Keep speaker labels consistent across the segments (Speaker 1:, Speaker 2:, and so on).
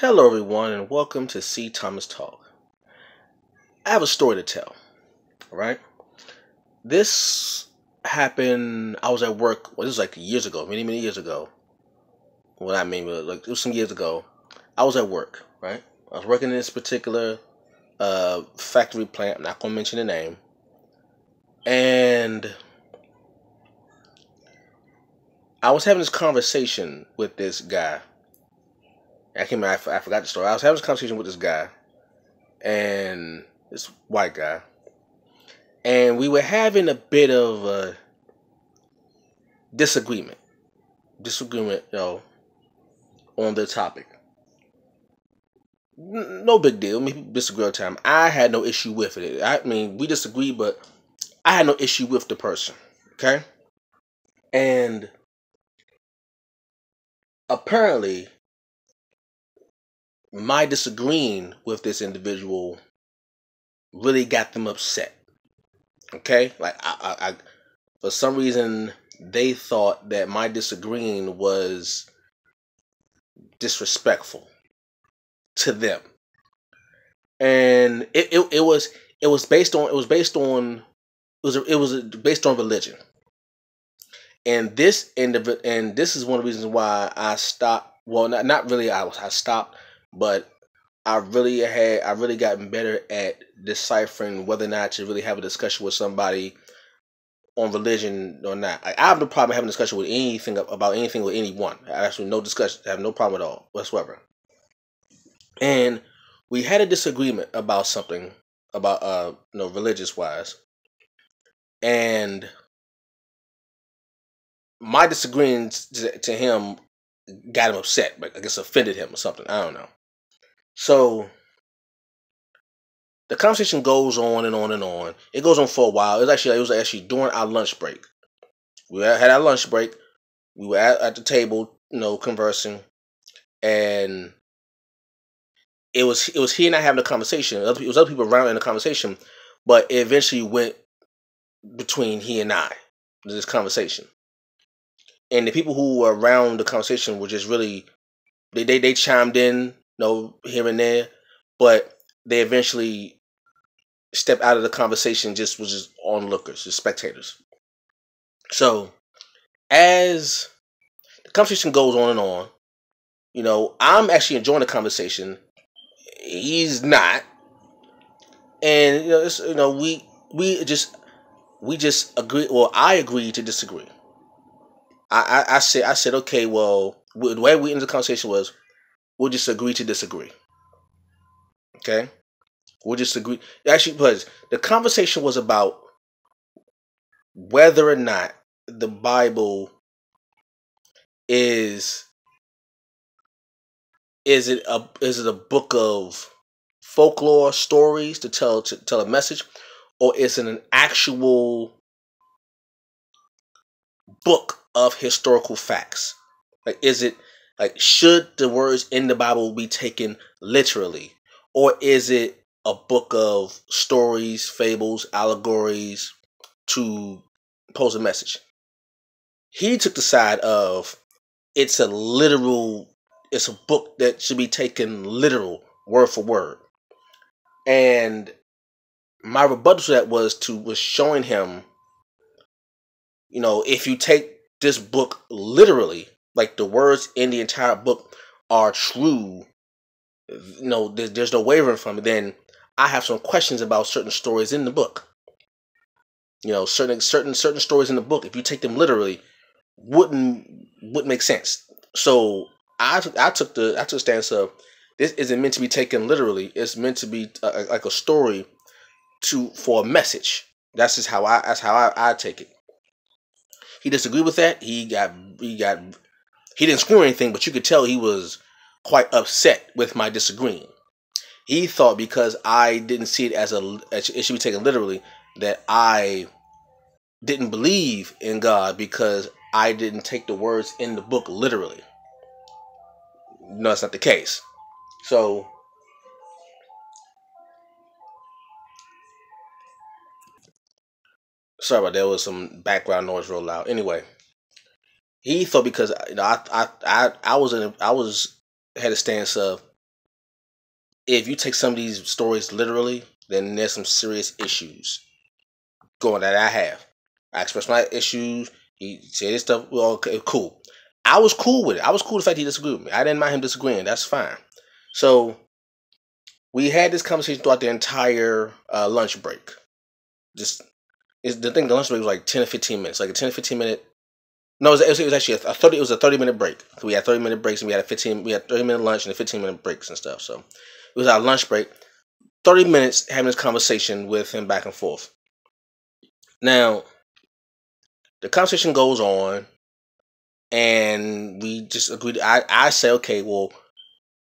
Speaker 1: Hello, everyone, and welcome to C. Thomas Talk. I have a story to tell. All right, this happened. I was at work. Well, this was like years ago, many years ago. Well, I mean, like it was some years ago. I was at work. Right, I was working in this particular factory plant. I'm not gonna mention the name. And I was having this conversation with this guy. I forgot the story. I was having this conversation with this guy, and this white guy, and we were having a bit of a disagreement, on the topic. No big deal. Maybe disagree all the time. I had no issue with it. I mean, we disagreed, but I had no issue with the person. Okay, and apparently, my disagreeing with this individual really got them upset. Okay, like I for some reason they thought that my disagreeing was disrespectful to them, and it was based on based on religion, and this is one of the reasons why I stopped. Well, not really. I stopped, but I really gotten better at deciphering whether or not to really have a discussion with somebody on religion or not. I have no problem having a discussion with anything about anything with anyone. I actually no discussion. I have no problem at all whatsoever. And we had a disagreement about something about religious wise, and my disagreeing to him got him upset. But I guess offended him or something. I don't know. So the conversation goes on and on and on. It goes on for a while. It was actually during our lunch break. We had our lunch break. We were at the table, conversing, and it was he and I having a conversation. It was other people around in the conversation, but it eventually went between he and I, this conversation. And the people who were around the conversation were just really they chimed in, here and there, but they eventually stepped out of the conversation. Was just onlookers, just spectators. So as the conversation goes on and on, I'm actually enjoying the conversation. He's not, and we just agree. Well, I agreed to disagree. I said okay. Well, the way we ended the conversation was we'll just agree to disagree. Okay, we'll just agree. Actually, because the conversation was about whether or not the Bible is it a book of folklore stories to tell a message, or is it an actual book of historical facts? Like, should the words in the Bible be taken literally, or is it a book of stories, fables, allegories to pose a message? He took the side of it's a book that should be taken literal, word for word. And my rebuttal to that was showing him, if you take this book literally, like the words in the entire book are true, there's no wavering from it, then I have some questions about certain stories in the book. Certain stories in the book, if you take them literally, wouldn't make sense. So I took the stance of this isn't meant to be taken literally. It's meant to be like a story for a message. That's just how I take it. He disagreed with that. He didn't scream or anything, but you could tell he was quite upset with my disagreeing. He thought because I didn't see it as it should be taken literally, that I didn't believe in God because I didn't take the words in the book literally. No, that's not the case. So sorry about that. There was some background noise real loud. Anyway, he thought because I had a stance of if you take some of these stories literally, then there's some serious issues going that I have. I expressed my issues. He said his stuff. Well, okay, cool. I was cool with it. I was cool with the fact he disagreed with me. I didn't mind him disagreeing. That's fine. So we had this conversation throughout the entire lunch break. Just the thing. The lunch break was like 10 or 15 minutes. Like a 10 or 15 minute. No, it was actually a 30. It was a 30-minute break. We had 30-minute breaks, and we had 30-minute lunch and a 15-minute breaks and stuff. So it was our lunch break. 30 minutes having this conversation with him back and forth. Now, the conversation goes on, and we just agreed. I say, okay, well,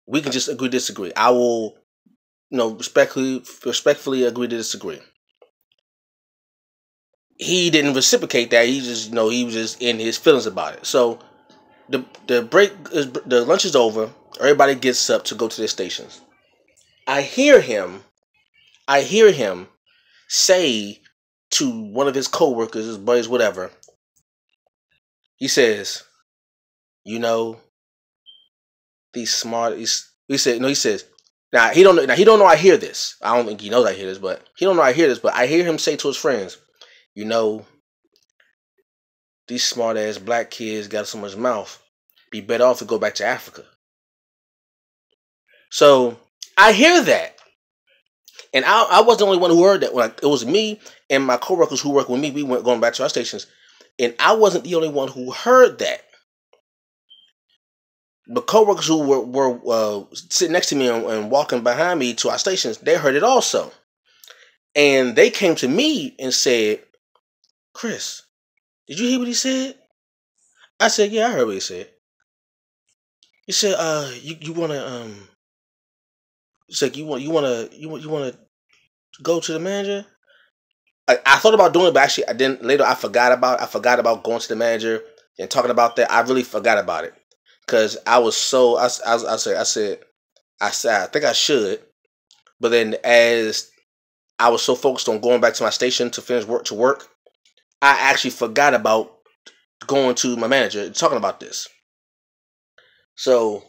Speaker 1: we can just agree to disagree. I will, respectfully agree to disagree. He didn't reciprocate that. He just, he was just in his feelings about it. So the lunch is over. Everybody gets up to go to their stations. I hear him say to one of his coworkers, his buddies, whatever. He says, these smart. He says. Now he don't know I hear this. I don't think he knows I hear this, but he don't know I hear this. But I hear him say to his friends, these smart ass black kids got so much mouth. Be better off to go back to Africa. So I hear that. And I wasn't the only one who heard that. It was me and my coworkers who work with me. We went going back to our stations. And I wasn't the only one who heard that. The coworkers who were sitting next to me and walking behind me to our stations, they heard it also. And they came to me and said, Chris, did you hear what he said? I said, yeah, I heard what he said. He said, you wanna it's like you wanna go to the manager? I thought about doing it, but actually I didn't. Later I forgot about going to the manager and talking about that. I really forgot about it because I was so I said I think I should, but then as I was so focused on going back to my station to finish work, I actually forgot about going to my manager and talking about this. So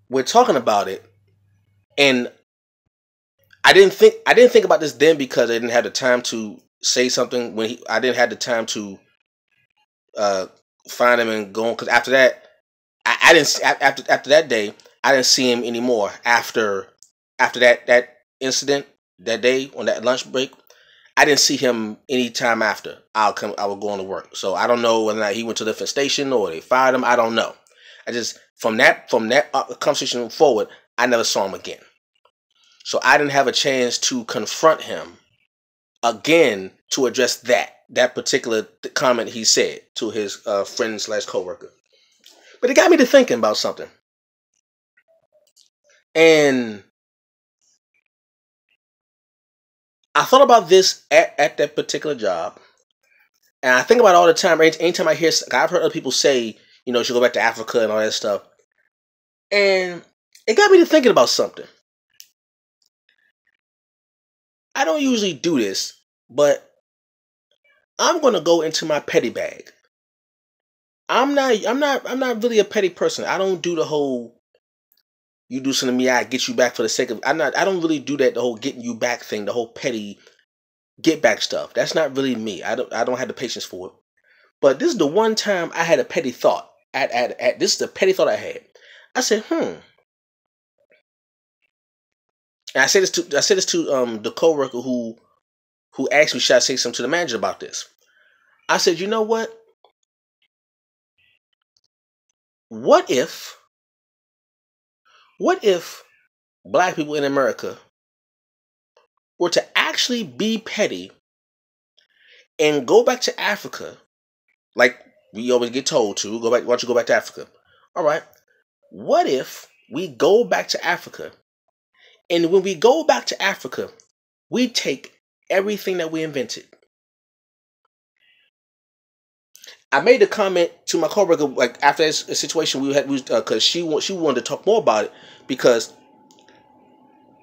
Speaker 1: we're talking about it, and I didn't think about this then because I didn't have the time to say something I didn't have the time to find him and go on. Because after that, I didn't after that day I didn't see him anymore. After that incident that day on that lunch break, I didn't see him any time after. I would go on to work. So I don't know whether or not he went to a different station or they fired him. I don't know. I just from that conversation forward, I never saw him again. So I didn't have a chance to confront him again to address that particular comment he said to his friend / coworker. But it got me to thinking about something. And I thought about this at that particular job. And I think about it all the time. Anytime I hear, I've heard other people say, you should go back to Africa and all that stuff. And it got me to thinking about something. I don't usually do this, but I'm gonna go into my petty bag. I'm not really a petty person. I don't do the whole you do something to me, I get you back for the sake of I don't really do that, the whole getting you back thing, the whole petty get back stuff. That's not really me. I don't have the patience for it. But this is the one time I had a petty thought. This is the petty thought I had. I said, And I said this to the coworker who asked me should I say something to the manager about this. I said, you know what? What if black people in America were to actually be petty and go back to Africa, like we always get told to, why don't you go back to Africa? All right. What if we go back to Africa, and when we go back to Africa, we take everything that we invented? I made a comment to my coworker like after this situation we had, because she wanted to talk more about it because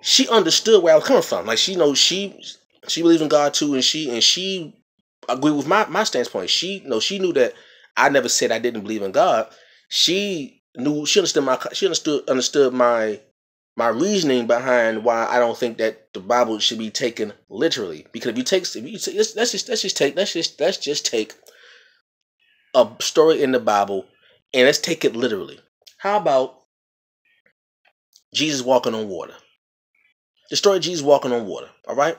Speaker 1: she understood where I was coming from. Like she believes in God too, and she agreed with my standpoint. She knew that I never said I didn't believe in God. She understood my reasoning behind why I don't think that the Bible should be taken literally. Because let's just take a story in the Bible and let's take it literally. How about Jesus walking on water? The story of Jesus walking on water. All right.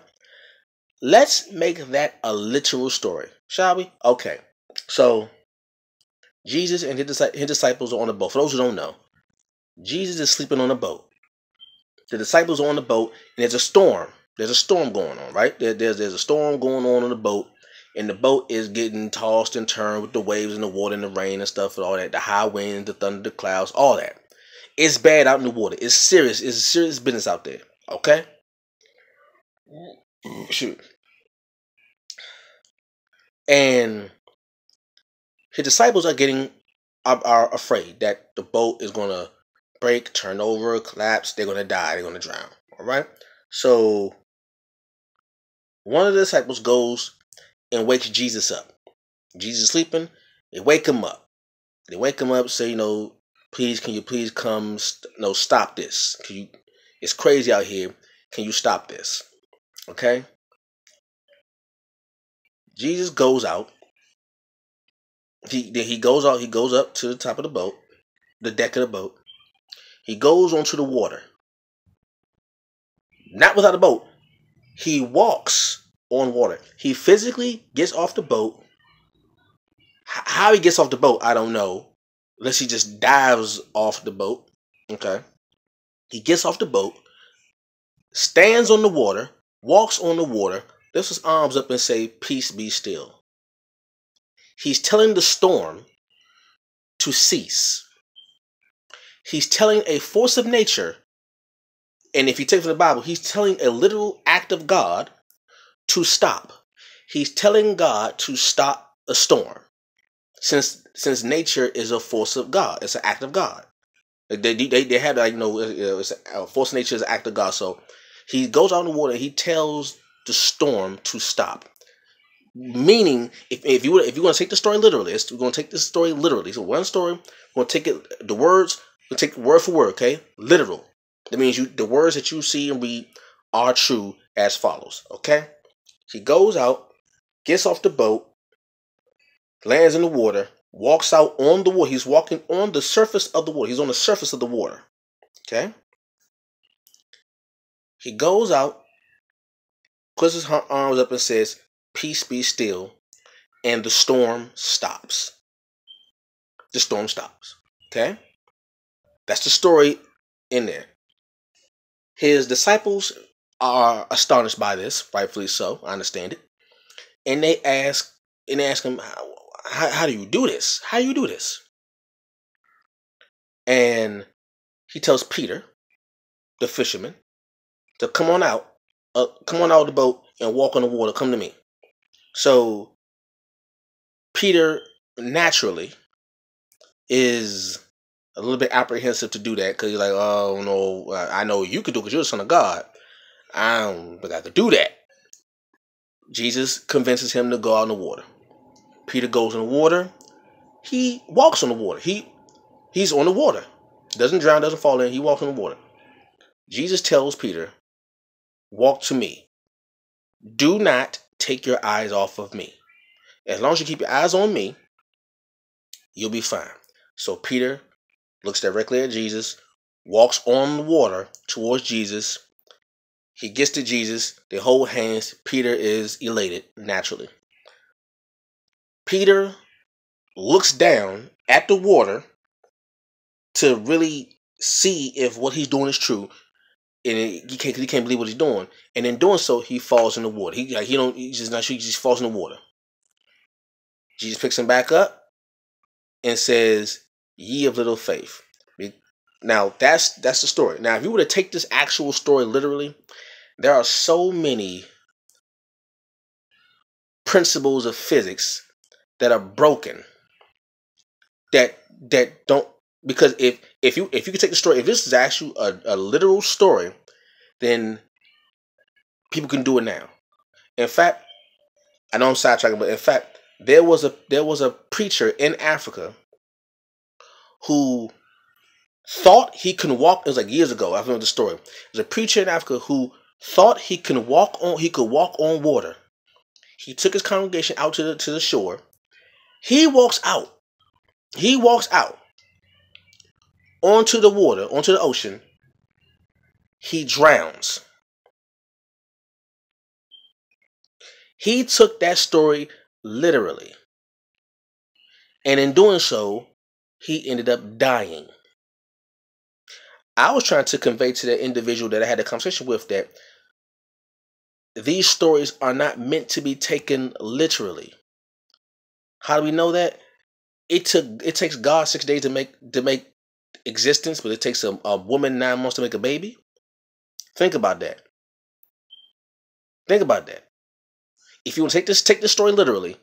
Speaker 1: Let's make that a literal story, shall we? Okay. So Jesus and his disciples are on the boat. For those who don't know, Jesus is sleeping on a boat. The disciples are on the boat, and there's a storm. There's a storm going on, right? There's a storm going on the boat, and the boat is getting tossed and turned with the waves and the water and the rain and stuff and all that. The high winds, the thunder, the clouds, all that. It's bad out in the water. It's serious. It's serious business out there. Okay? Shoot. And his disciples are afraid that the boat is gonna break, turn over, collapse. They're gonna die. They're gonna drown. All right. So one of the disciples goes and wakes Jesus up. Jesus is sleeping. They wake him up. Say, please, can you please come? Stop this. It's crazy out here. Can you stop this? Okay. Jesus goes out. He goes out. He goes up to the top of the boat, the deck of the boat. He goes onto the water. Not without a boat. He walks on water. He physically gets off the boat. How he gets off the boat, I don't know. Unless he just dives off the boat. Okay. He gets off the boat, stands on the water, walks on the water, lifts his arms up and say, "Peace, be still." He's telling the storm to cease. He's telling a force of nature, and if you take from the Bible, he's telling a literal act of God to stop. He's telling God to stop a storm. Since nature is a force of God, it's an act of God. They have it's a force of nature is an act of God. So he goes out in the water and he tells the storm to stop. Meaning, if you want to take the story literally, we're going to take this story literally. So one story, we're going to take it we'll take word for word, okay? Literal. That means the words that you see and read are true as follows, okay? He goes out, gets off the boat, lands in the water, walks out on the water. He's walking on the surface of the water. He's on the surface of the water. Okay? He goes out, puts his arms up and says, "Peace, be still." And the storm stops. The storm stops. Okay? That's the story in there. His disciples are astonished by this, rightfully so. I understand it. And they ask him, how do you do this? How do you do this? And he tells Peter, the fisherman, to come on out of the boat and walk on the water. Come to me. So Peter naturally is a little bit apprehensive to do that because he's like, "Oh no, I know you could do it because you're the Son of God. I don't think I could do that." Jesus convinces him to go out in the water. Peter goes in the water. He walks on the water. He's on the water. Doesn't drown, doesn't fall in. He walks on the water. Jesus tells Peter, "Walk to me. Do not take your eyes off of me. As long as you keep your eyes on me, you'll be fine." So Peter looks directly at Jesus, walks on the water towards Jesus. He gets to Jesus. They hold hands. Peter is elated, naturally. Peter looks down at the water to really see if what he's doing is true. And he can't believe what he's doing. And in doing so, he falls in the water. He's just not sure. He just falls in the water. Jesus picks him back up and says, "Ye of little faith." Now, that's the story. Now, if you were to take this actual story literally, there are so many principles of physics that are broken that don't, because if you could take the story, if this is actually a literal story, then people can do it now. In fact, I know I'm sidetracking, but in fact, there was a preacher in Africa who thought he can walk. It was like years ago. I remember the story. There's a preacher in Africa who thought he could walk on water. He took his congregation out to the shore. He walks out. Onto the water, onto the ocean. He drowns. He took that story literally. And in doing so, he ended up dying. I was trying to convey to the individual that I had a conversation with that these stories are not meant to be taken literally. How do we know that? It takes God 6 days to make existence, but it takes a woman 9 months to make a baby. Think about that. If you want to take this story literally,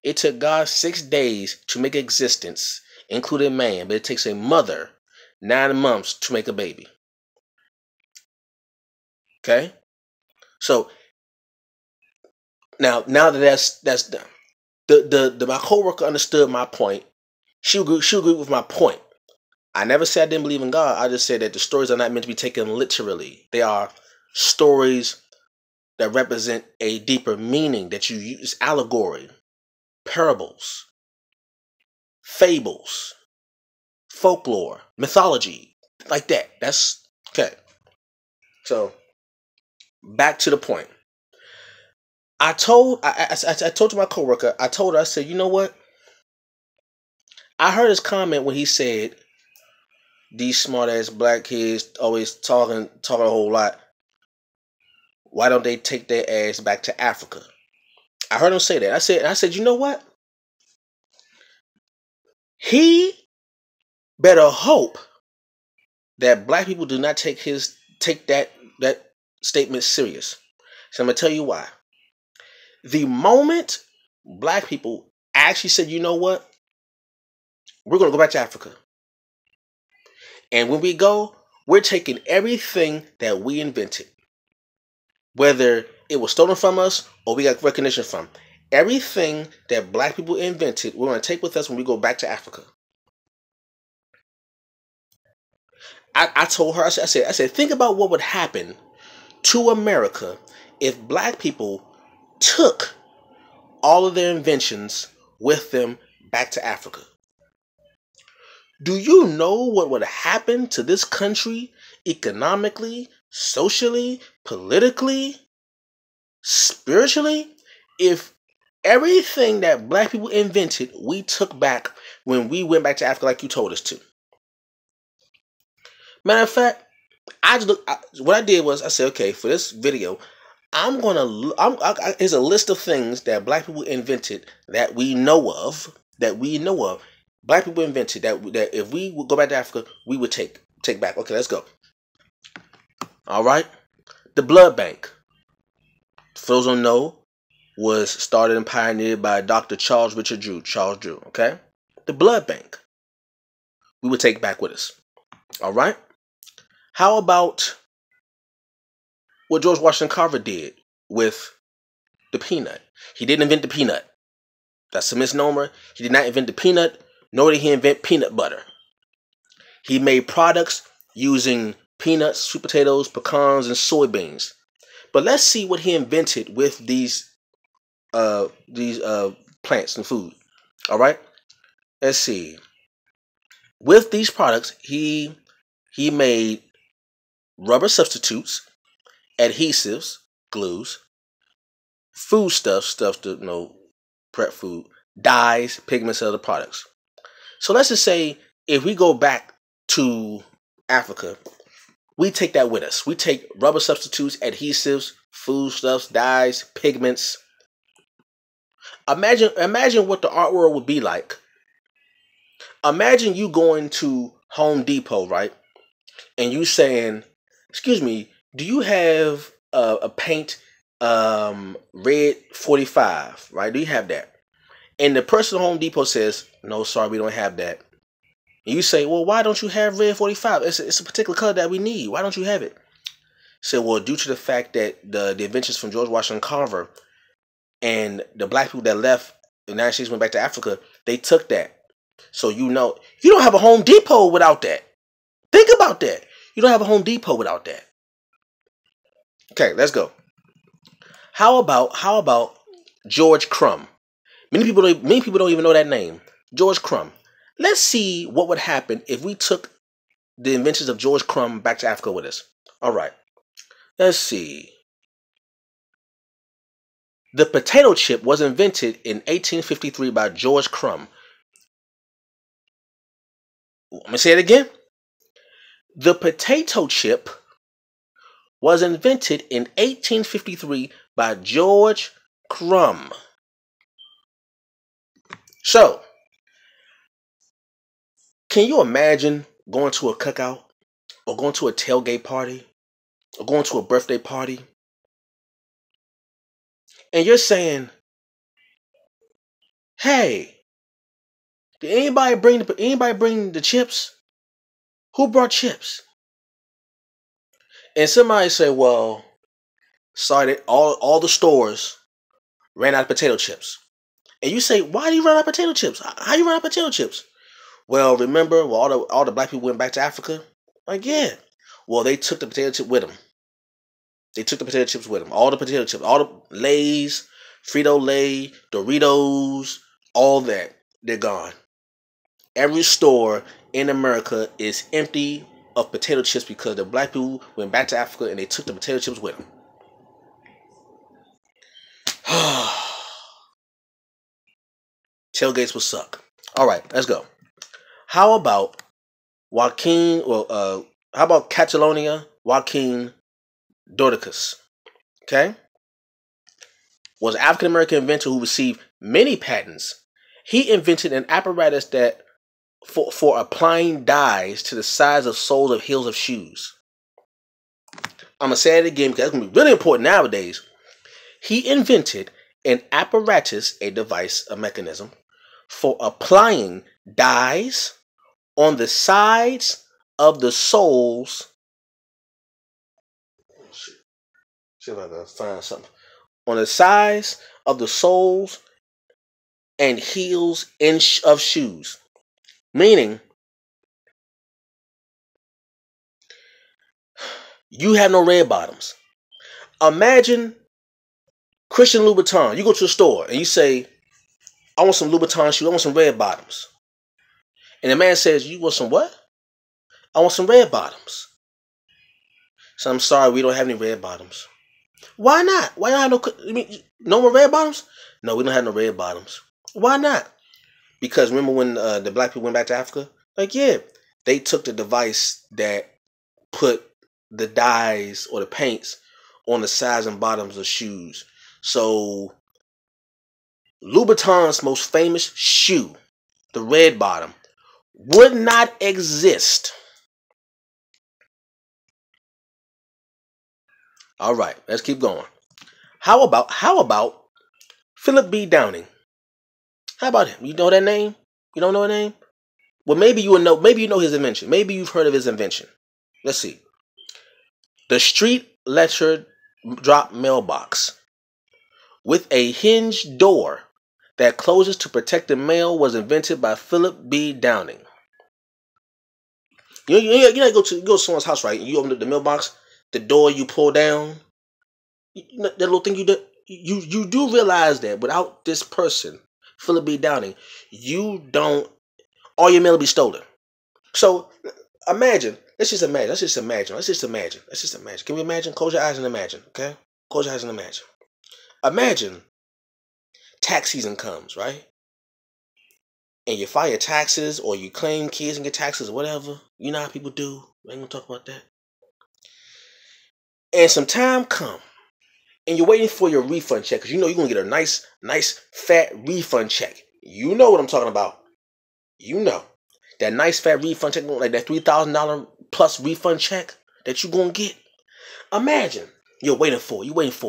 Speaker 1: it took God 6 days to make existence, including man, but it takes a mother 9 months to make a baby. Okay? So now that that's done, my coworker understood my point. She agreed with my point. I never said I didn't believe in God. I just said that the stories are not meant to be taken literally. They are stories that represent a deeper meaning, that you use allegory, parables, fables, folklore, mythology, like that. That's okay. So back to the point. I told to my coworker, I said, you know what? I heard his comment when he said, these smart ass black kids always talking a whole lot. Why don't they take their ass back to Africa? I heard him say that. I said, you know what? He better hope that black people do not take that statement serious. So I'm gonna tell you why. The moment black people actually said, you know what? We're gonna go back to Africa. And when we go, we're taking everything that we invented. Whether it was stolen from us or we got recognition from. Everything that black people invented, we're going to take with us when we go back to Africa. I told her, I said, think about what would happen to America if black people took all of their inventions with them back to Africa. Do you know what would happen to this country economically, socially, politically, spiritually, if everything that black people invented we took back when we went back to Africa like you told us to? Matter of fact, what I did was I said, okay, for this video, here's a list of things that black people invented that we know of. Black people invented that if we would go back to Africa, we would take back. Okay, let's go. All right, the blood bank. For those who don't know, was started and pioneered by Dr. Charles Richard Drew. Okay, the blood bank we would take back with us. All right. How about what George Washington Carver did with the peanut? He didn't invent the peanut. That's a misnomer. He did not invent the peanut, nor did he invent peanut butter. He made products using peanuts, sweet potatoes, pecans, and soybeans. But let's see what he invented with these plants and food. All right. Let's see. With these products, he made rubber substitutes, adhesives, glues, foodstuffs, stuff to prep food, dyes, pigments, and other products. So let's just say if we go back to Africa, we take that with us. We take rubber substitutes, adhesives, foodstuffs, dyes, pigments. Imagine what the art world would be like. Imagine you going to Home Depot, right? And you saying, excuse me, do you have a paint red 45, right? Do you have that? And the person at Home Depot says, no, sorry, we don't have that. And you say, well, why don't you have red 45? It's a particular color that we need. Why don't you have it? Say, well, due to the fact that the inventions from George Washington Carver and the black people that left the United States went back to Africa, they took that. So you don't have a Home Depot without that. Think about that. You don't have a Home Depot without that. Okay, let's go. How about George Crum? Many people don't even know that name. George Crum. Let's see what would happen if we took the inventions of George Crum back to Africa with us. All right. Let's see. The potato chip was invented in 1853 by George Crum. Let me say it again. The potato chip was invented in 1853 by George Crum. So, can you imagine going to a cookout or going to a tailgate party or going to a birthday party and you're saying, "Hey, did anybody bring the chips? Who brought chips?" And somebody say, "Well, sorry, all the stores ran out of potato chips." And you say, "Why do you run out of potato chips? How you run out of potato chips?" Well, remember, all the black people went back to Africa? Like, yeah. Well, they took the potato chip with them. They took the potato chips with them. All the potato chips, all the Lay's, Frito-Lay, Doritos, all that, they're gone. Every store in America is empty of potato chips because the black people went back to Africa and they took the potato chips with them. Tailgates will suck. All right, let's go. How about how about Catalonia Joaquin Dordicus? Okay, was an African American inventor who received many patents. He invented an apparatus that for applying dyes to the sides of soles of heels of shoes. I'm gonna say it again because that's gonna be really important nowadays. He invented an apparatus, a device, a mechanism for applying dyes on the sides of the soles. See if I can find something. On the sides of the soles and heels of shoes. Meaning, you have no red bottoms. Imagine Christian Louboutin. You go to a store and you say, "I want some Louboutin shoes. I want some red bottoms." And the man says, "You want some what?" "I want some red bottoms." So I'm sorry, we don't have any red bottoms. Why not? Why don't have no more red bottoms? No, we don't have no red bottoms. Why not? Because remember when the black people went back to Africa? Like, yeah, they took the device that put the dyes or the paints on the sides and bottoms of shoes. So Louboutin's most famous shoe, the red bottom, would not exist. All right, let's keep going. How about Philip B. Downing? How about him? You know that name? You don't know that name? Well, maybe you know. Maybe you know his invention. Maybe you've heard of his invention. Let's see. The street letter drop mailbox with a hinged door that closes to protect the mail was invented by Philip B. Downing. You go to someone's house, right? You open up the mailbox, the door you pull down. That little thing you do. You do realize that without this person, Philip B. Downing, all your mail will be stolen. So imagine. Let's just imagine. Can we imagine? Close your eyes and imagine, okay? Close your eyes and imagine. Imagine tax season comes, right? And you file your taxes or you claim kids and get taxes or whatever. You know how people do. We ain't gonna talk about that. And some time come and you're waiting for your refund check because you know you're gonna get a nice fat refund check. You know what I'm talking about. You know. That nice fat refund check, like that $3,000 plus refund check that you're going to get. Imagine you're waiting for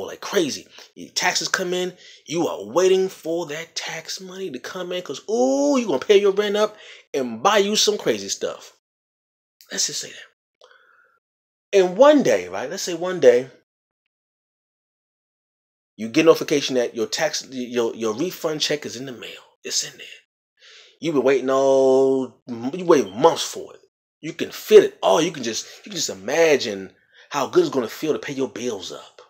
Speaker 1: like crazy. Your taxes come in. You are waiting for that tax money to come in because, you're going to pay your rent up and buy you some crazy stuff. Let's just say that. And one day, right? Let's say one day, you get notification that your refund check is in the mail. It's in there. You've been waiting you waited months for it. You can feel it. Oh, you can just imagine how good it's gonna feel to pay your bills up.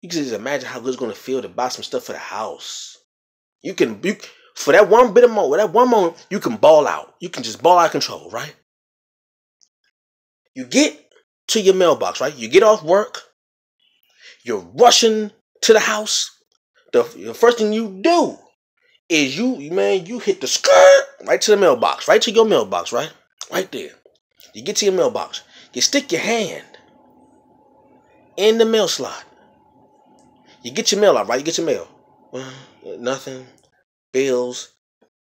Speaker 1: You can just imagine how good it's gonna feel to buy some stuff for the house. For that one bit of moment, that one moment, you can ball out. You can just ball out of control, right? You get to your mailbox, right? You get off work. You're rushing to the house. The first thing you do is you hit the skirt right to the mailbox, right to your mailbox, right? Right there. You get to your mailbox. You stick your hand in the mail slot. You get your mail out, right? You get your mail. Nothing. Bills.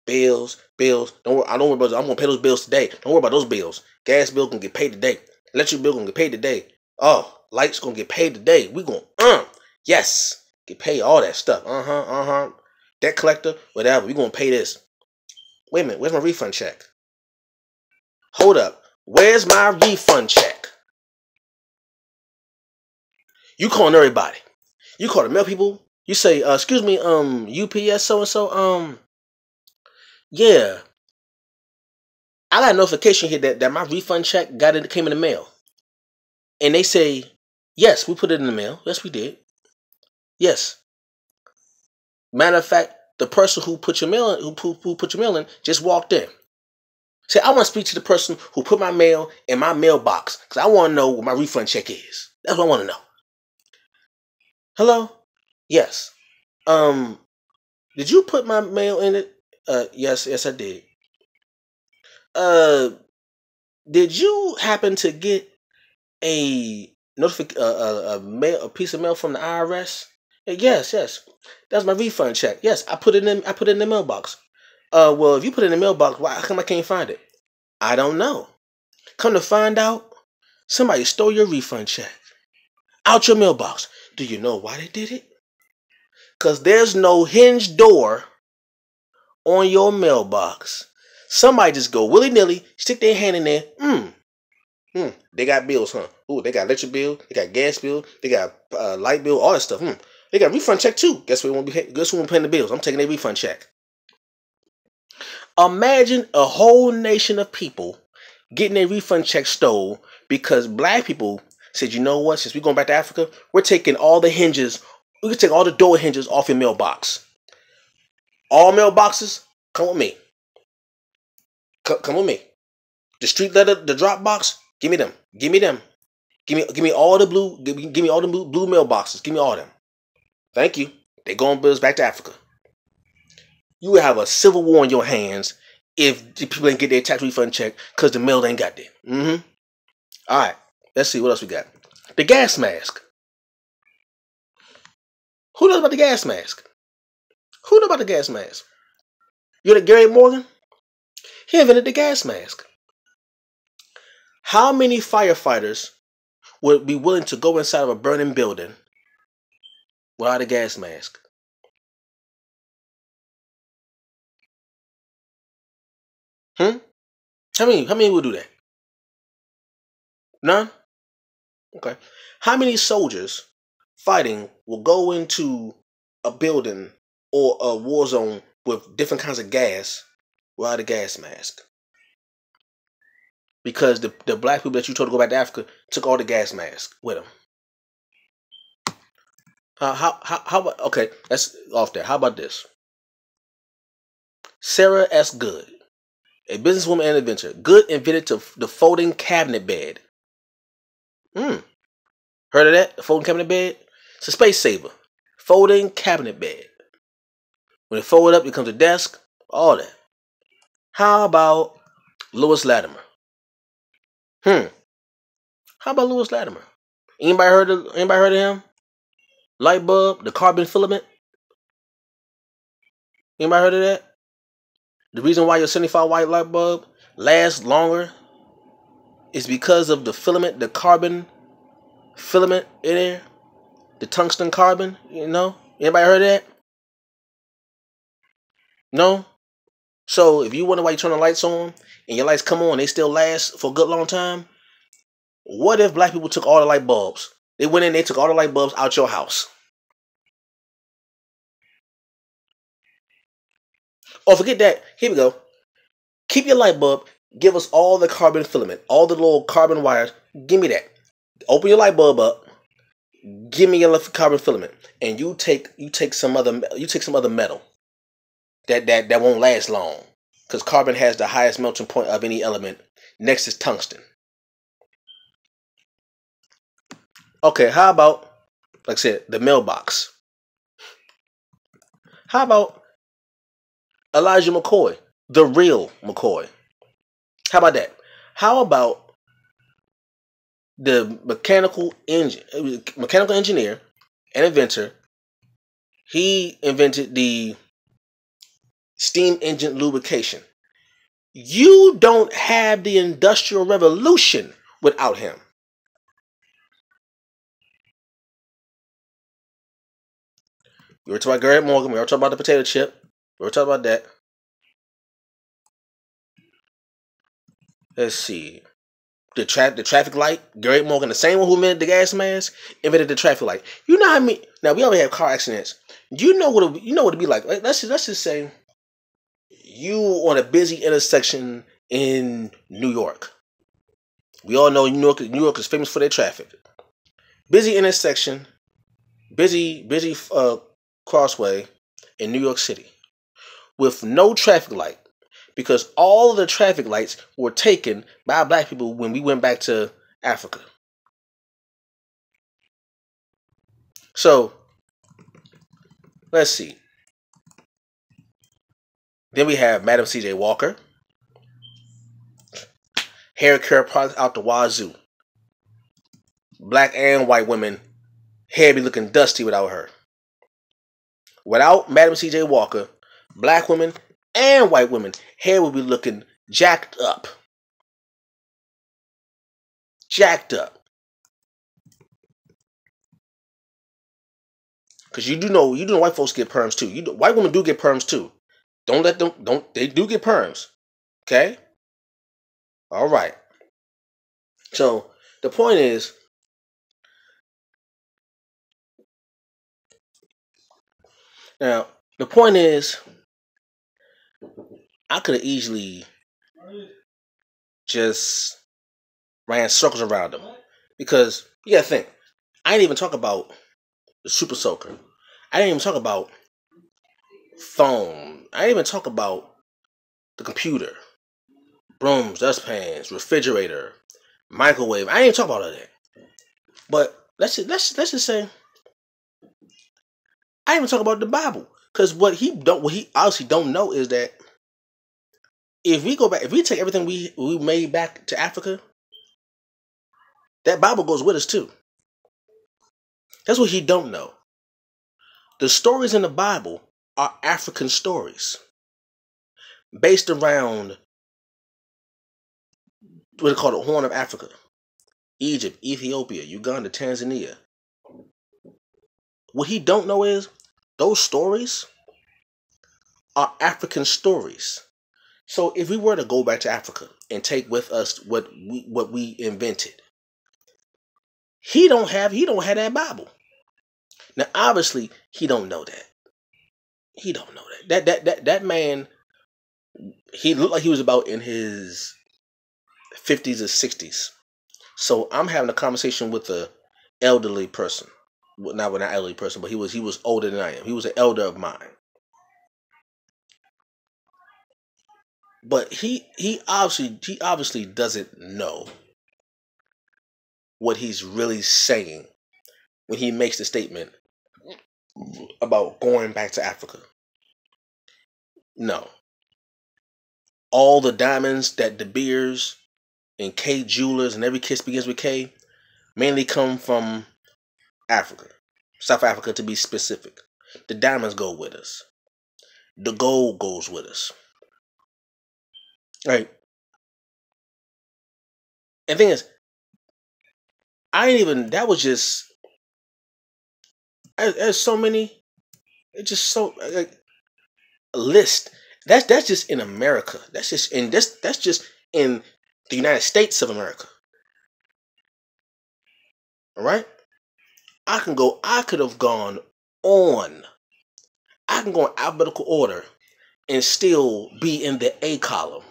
Speaker 1: Don't worry. I don't worry about those. I'm gonna pay those bills today. Don't worry about those bills. Gas bill gonna get paid today. Electric bill gonna get paid today. Oh, lights gonna get paid today. We gonna yes, get paid all that stuff. Debt collector, whatever. We gonna pay this. Wait a minute. Where's my refund check? Hold up. Where's my refund check? You calling everybody. You call the mail people. You say, excuse me, UPS so and so, yeah. I got a notification here that my refund check came in the mail. And they say, yes, we put it in the mail. Yes, we did. Yes. Matter of fact, the person who put your mail in, who put your mail in just walked in. Say, I want to speak to the person who put my mail in my mailbox because I want to know what my refund check is. That's what I want to know. Hello? Yes. Did you put my mail in it? Yes, I did. Did you happen to get a a piece of mail from the IRS? Yes. That's my refund check. Yes, I put it in the mailbox. Well, if you put it in the mailbox, why? How come I can't find it? I don't know. Come to find out, somebody stole your refund check out your mailbox. Do you know why they did it? Because there's no hinge door on your mailbox. Somebody just go willy-nilly, stick their hand in there. They got bills, huh? Ooh, they got electric bill, they got gas bill, they got light bill, all that stuff. They got refund check too. Guess who won't be paying the bills? I'm taking their refund check. Imagine a whole nation of people getting their refund check stole because black people said, you know what? Since we're going back to Africa, we're taking all the hinges. We can take all the door hinges off your mailbox. All mailboxes, come with me. Come with me. The street letter, the drop box, give me them. Give me all the blue. Give me all the blue mailboxes. Give me all them. Thank you. They going bills back to Africa. You will have a civil war on your hands if the people ain't get their tax refund check because the mail ain't got there. All right. Let's see what else we got. The gas mask. Who knows about the gas mask? Who knows about the gas mask? You know Gary Morgan? He invented the gas mask. How many firefighters would be willing to go inside of a burning building without a gas mask? How many would do that? None? Okay. How many soldiers fighting will go into a building or a war zone with different kinds of gas without a gas mask? Because the black people that you told to go back to Africa took all the gas masks with them. How about, okay, that's off there. How about this? Sarah S. Good, a businesswoman and inventor. Good invented the folding cabinet bed. Heard of that? The folding cabinet bed? It's a space saver. Folding cabinet bed. When it fold up, it becomes a desk. All that. How about Lewis Latimer? How about Lewis Latimer? Anybody heard of him? Light bulb, the carbon filament. Anybody heard of that? The reason why your 75 watt light bulb lasts longer is because of the filament, the carbon filament in there, the tungsten carbon. You know, anybody heard of that? No. So if you wonder why you turn the lights on and your lights come on, they still last for a good long time. What if black people took all the light bulbs? They went in, they took all the light bulbs out your house. Oh, forget that. Here we go. Keep your light bulb. Give us all the carbon filament, all the little carbon wires. Give me that. Open your light bulb up. Give me your carbon filament, and you take some other metal that won't last long, because carbon has the highest melting point of any element. Next is tungsten. Okay, how about, like I said, the mailbox? How about Elijah McCoy, the real McCoy? How about that? How about the mechanical engineer and inventor? He invented the steam engine lubrication. You don't have the Industrial Revolution without him. We were talking about Garrett Morgan. We were talking about the potato chip. We were talking about that. Let's see. The traffic light. Garrett Morgan, the same one who invented the gas mask, invented the traffic light. You know how many? Now we already have car accidents. You know what it'd be like. Let's just say you on a busy intersection in New York. We all know New York is famous for their traffic. Busy intersection, busy crossway in New York City with no traffic light, because all of the traffic lights were taken by black people when we went back to Africa. So let's see. Then we have Madam C.J. Walker. Hair care products out the wazoo. Black and white women, hair be looking dusty without her. Without Madam C.J. Walker, black women and white women, hair would be looking jacked up. Jacked up. Because you do know white folks get perms too. White women do get perms too. They do get perms. Okay? All right. So the point is, I could have easily just ran circles around them, because you gotta think, I didn't even talk about the super soaker. I didn't even talk about phone. I didn't even talk about the computer, brooms, dustpans, refrigerator, microwave. I didn't even talk about all of that. But let's just say I didn't even talk about the Bible, because what he obviously don't know is that if we take everything we made back to Africa, that Bible goes with us too. That's what he don't know. The stories in the Bible are African stories based around what they call the Horn of Africa: Egypt, Ethiopia, Uganda, Tanzania. What he don't know is those stories are African stories. So if we were to go back to Africa and take with us what we invented, he don't have that Bible. Now obviously he don't know that. He don't know that. That man, he looked like he was about in his 50s or 60s. So I'm having a conversation with an elderly person. Not an elderly person, but he was older than I am. He was an elder of mine. But he obviously doesn't know what he's really saying when he makes the statement about going back to Africa. No. All the diamonds that De Beers and K Jewelers and every kiss begins with K mainly come from Africa. South Africa, to be specific. The diamonds go with us. The gold goes with us. Right. And the thing is, that was just, there's so many, it's just so, like, a list. That's just in America. That's just in the United States of America. All right? I could have gone on. I can go in alphabetical order and still be in the A column.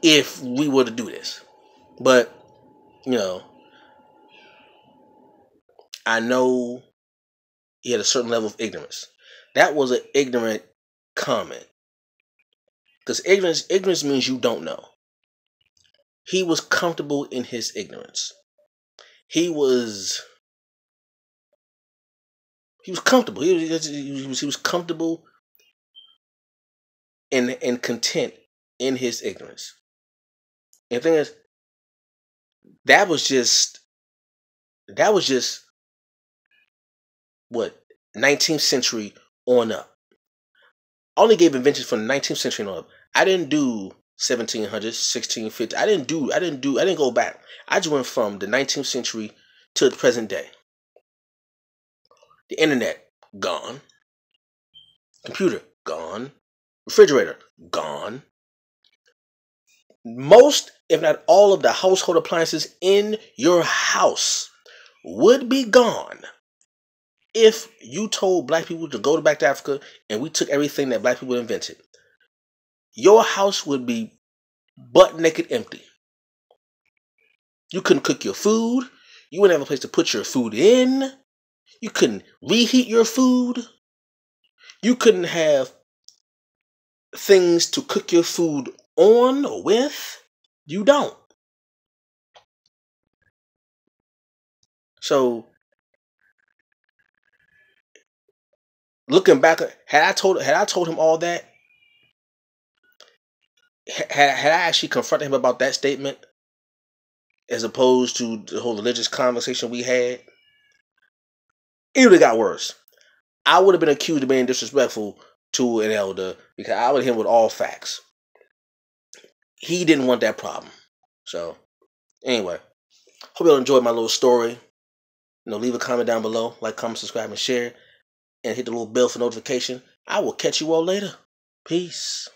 Speaker 1: if we were to do this. But, you know, I know he had a certain level of ignorance. That was an ignorant comment. Because ignorance means you don't know. He was comfortable in his ignorance. He was comfortable. He was comfortable and content in his ignorance. And the thing is, that was just what, 19th century on up. I only gave inventions from the 19th century on up. I didn't do 1700s, 1650. I didn't go back. I just went from the 19th century to the present day. The internet, gone. Computer, gone. Refrigerator, gone. Most, if not all, of the household appliances in your house would be gone if you told black people to go back to Africa and we took everything that black people invented. Your house would be butt naked empty. You couldn't cook your food. You wouldn't have a place to put your food in. You couldn't reheat your food. You couldn't have things to cook your food on or with. You don't. So, looking back, had I told him all that, had I actually confronted him about that statement, as opposed to the whole religious conversation we had, it would have got worse. I would have been accused of being disrespectful to an elder because I would hit him with all facts. He didn't want that problem. So, anyway, hope you all enjoyed my little story. Leave a comment down below, like, comment, subscribe, and share, and hit the little bell for notification. I will catch you all later. Peace.